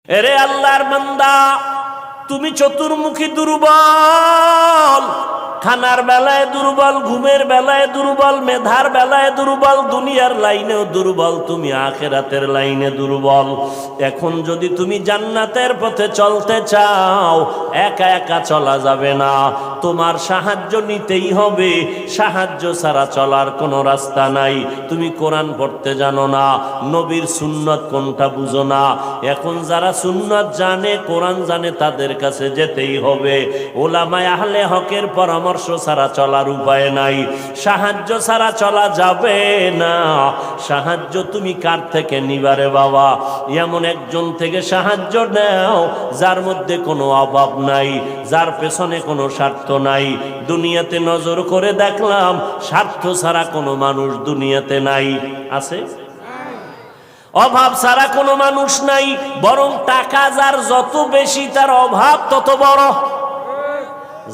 এরে আল্লাহর বান্দা, তুমি চতুর্মুখী দুর্বল, খানার বেলায় দুর্বল, ঘুমের বেলায় দুর্বল, মেধার বেলায় দুর্বল, দুনিয়ার লাইনেও দুর্বল, তুমি আখিরাতের লাইনে দুর্বল। এখন যদি তুমি জান্নাতের পথে চলতে চাও, একা একা চলা যাবে না, তোমার সাহায্য নিতেই হবে। সাহায্য ছাড়া চলার কোনো রাস্তা নাই। তুমি কোরআন পড়তে জানো না, নবীর সুন্নত কোনটা বুঝো না। এখন যারা সুন্নত জানে, কোরআন জানে, তাদের কাছে যেতেই হবে। ওলামায়ে আহলে হকের পরামর্শ ছাড়া চলার উপায় নাই। সাহায্য ছাড়া চলা যাবে না। সাহায্য তুমি কার থেকে নিবারে বাবা? এমন একজন থেকে সাহায্য নাও যার মধ্যে কোনো অভাব নাই, যার পেছনে কোনো স্বার্থ নাই। দুনিয়াতে নজর করে দেখলাম স্বার্থ ছাড়া কোনো মানুষ দুনিয়াতে নাই। আছে? অভাব ছাড়া কোনো মানুষ নাই। বরং টাকা যার যত বেশি, তার অভাব তত বড়।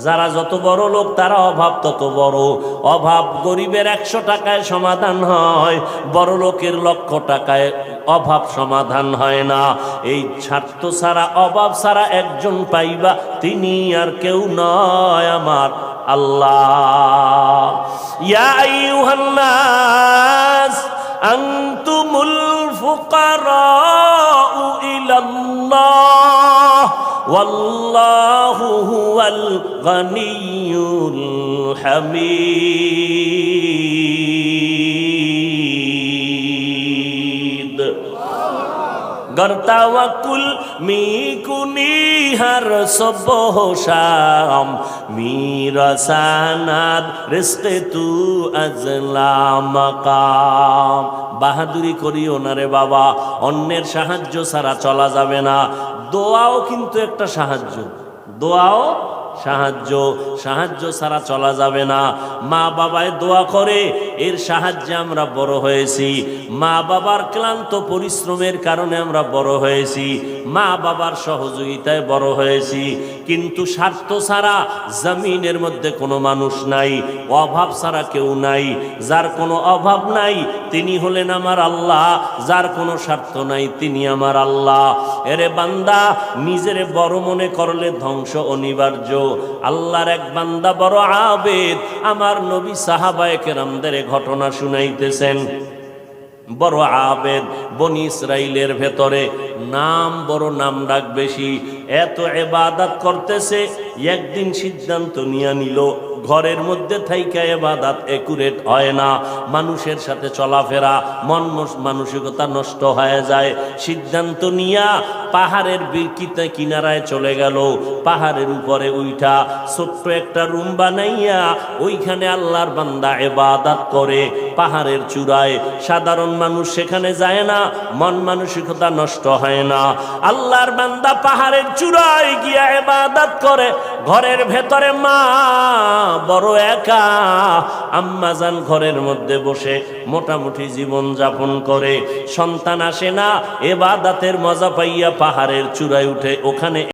যারা যত বড় লোক, তারা অভাব তত বড়। অভাব গরিবের 100 টাকায় সমাধান হয়, বড় লোকের 1,00,000 টাকায় অভাব সমাধান হয় না। এই স্বার্থ ছাড়া, অভাব ছাড়া একজন পাইবা, তিনি আর কেউ নয়, আমার আল্লাহ। ইয়া আইয়ুহান নাস আনতুমুল ফুকারাউ ইলাল্লাহ ওয়াল্লাহু হুয়াল গনিয়্যুল হামিদ। गर तवक्कुल मी कुनी हर सुबह शाम, मेरा सनद रिज़्क़ तू अज़ला मकाम। বাহাদুরি করিও না রে বাবা, অন্যের সাহায্য ছাড়া চলা যাবে না। দোয়াও কিন্তু একটা সাহায্য, দোয়াও সাহায্য। সাহায্য ছাড়া চলা যাবে না। মা বাবায় দোয়া করে, এর সাহায্যে আমরা বড় হয়েছি। মা বাবার ক্লান্ত পরিশ্রমের কারণে আমরা বড় হয়েছি, মা বাবার সহযোগিতায় বড় হয়েছি। কিন্তু স্বার্থ ছাড়া জমিনের মধ্যে কোনো মানুষ নাই, অভাব ছাড়া কেউ নাই। যার কোনো অভাব নাই তিনি হলেন আমার আল্লাহ, যার কোনো স্বার্থ নাই তিনি আমার আল্লাহ। এরে বান্দা, নিজেরে বড় মনে করলে ধ্বংস অনিবার্য। আল্লাহর এক বান্দা বড় আবেদ, আমার নবী সাহাবায়ে কেরামদের ঘটনা শুনাইতেছেন। বড় আবেদ, বনি ইসরাইলের ভেতরে নাম বড়, নাম ডাক বেশি, এত ইবাদত করতেছে। একদিন সিদ্ধান্ত নিয়ে নিল, ঘরের মধ্যে থাইকা ইবাদত একুরেট হয় না, মানুষের সাথে চলাফেরা, মানসিকতা নষ্ট হয়ে যায়। সিদ্ধান্ত নিয়া পাহাড়ের কিনারায় চলে গেল। পাহাড়ের উপরে উঠা ছোট্ট একটা রুম বানাইয়া ওইখানে আল্লাহর বান্দা ইবাদত করে। পাহাড়ের চূড়ায় সাধারণ মানুষ সেখানে যায় না, মন মানসিকতা নষ্ট হয় না। আল্লাহর বান্দা পাহাড়ের চূড়ায় গিয়া ইবাদত করে। ঘরের ভেতরে মা বড় একা, আম্মাজান ঘরের মধ্যে বসে মোটামুটি জীবন যাপন করে। সন্তান আসে না, ইবাদতের মজা পাইয়া পাহাড়ের চূড়ায় উঠে ওখানে